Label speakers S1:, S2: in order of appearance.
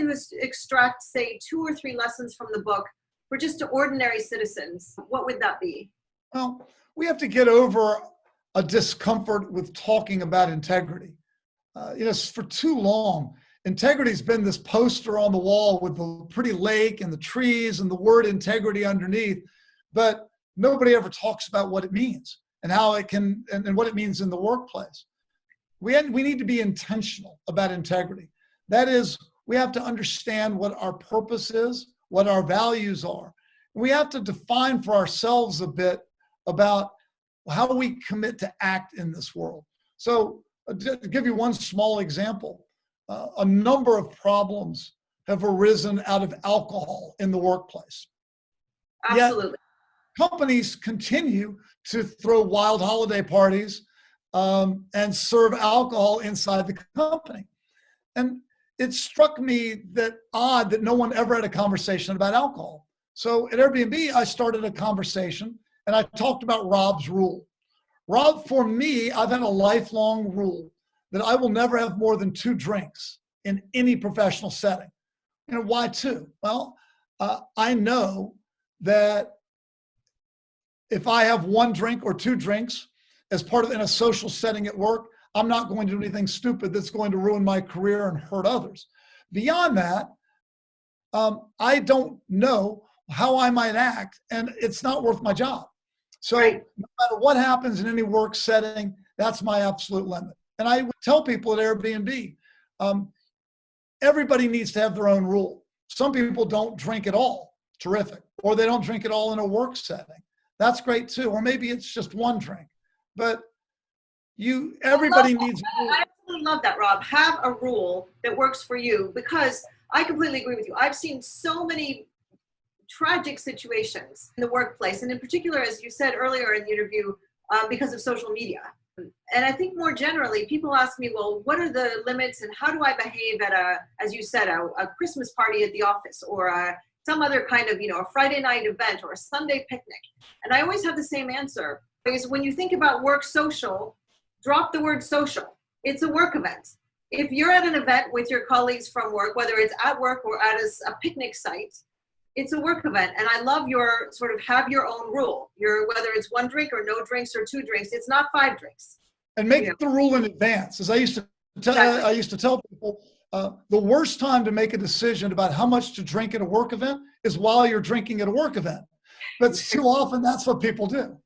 S1: to extract, say, 2 or 3 lessons from the book for just ordinary citizens, what would that be?
S2: Well, we have to get over a discomfort with talking about integrity. For too long, integrity's been this poster on the wall with the pretty lake and the trees and the word integrity underneath, but nobody ever talks about what it means and how it can, and what it means in the workplace. We need to be intentional about integrity. That is, we have to understand what our purpose is, what our values are. We have to define for ourselves a bit about how we commit to act in this world. So to give you one small example, a number of problems have arisen out of alcohol in the workplace.
S1: Absolutely.
S2: Yet, companies continue to throw wild holiday parties and serve alcohol inside the company. And it struck me that odd that no one ever had a conversation about alcohol. So at Airbnb, I started a conversation and I talked about Rob's rule. Rob, for me, I've had a lifelong rule that I will never have more than 2 drinks in any professional setting. Why 2? Well, I know that if I have 1 drink or 2 drinks as part of in a social setting at work, I'm not going to do anything stupid that's going to ruin my career and hurt others. Beyond that, I don't know how I might act, and it's not worth my job. So
S1: right.
S2: No matter what happens in any work setting, that's my absolute limit. And I would tell people at Airbnb, everybody needs to have their own rule. Some people don't drink at all. Terrific. Or they don't drink at all in a work setting. That's great too. Or maybe it's just 1 drink. But everybody needs a rule.
S1: I absolutely love that, Rob. Have a rule that works for you, because I completely agree with you. I've seen so many tragic situations in the workplace, and in particular, as you said earlier in the interview, because of social media. And I think more generally, people ask me, well, what are the limits and how do I behave at as you said, a Christmas party at the office, or some other kind of, a Friday night event or a Sunday picnic? And I always have the same answer. Because when you think about work social, drop the word social. It's a work event. If you're at an event with your colleagues from work, whether it's at work or at a picnic site, it's a work event. And I love your sort of have your own rule. Whether it's 1 drink or no drinks or 2 drinks, it's not 5 drinks.
S2: And make the rule in advance. As I used to tell people, the worst time to make a decision about how much to drink at a work event is while you're drinking at a work event. But too often that's what people do.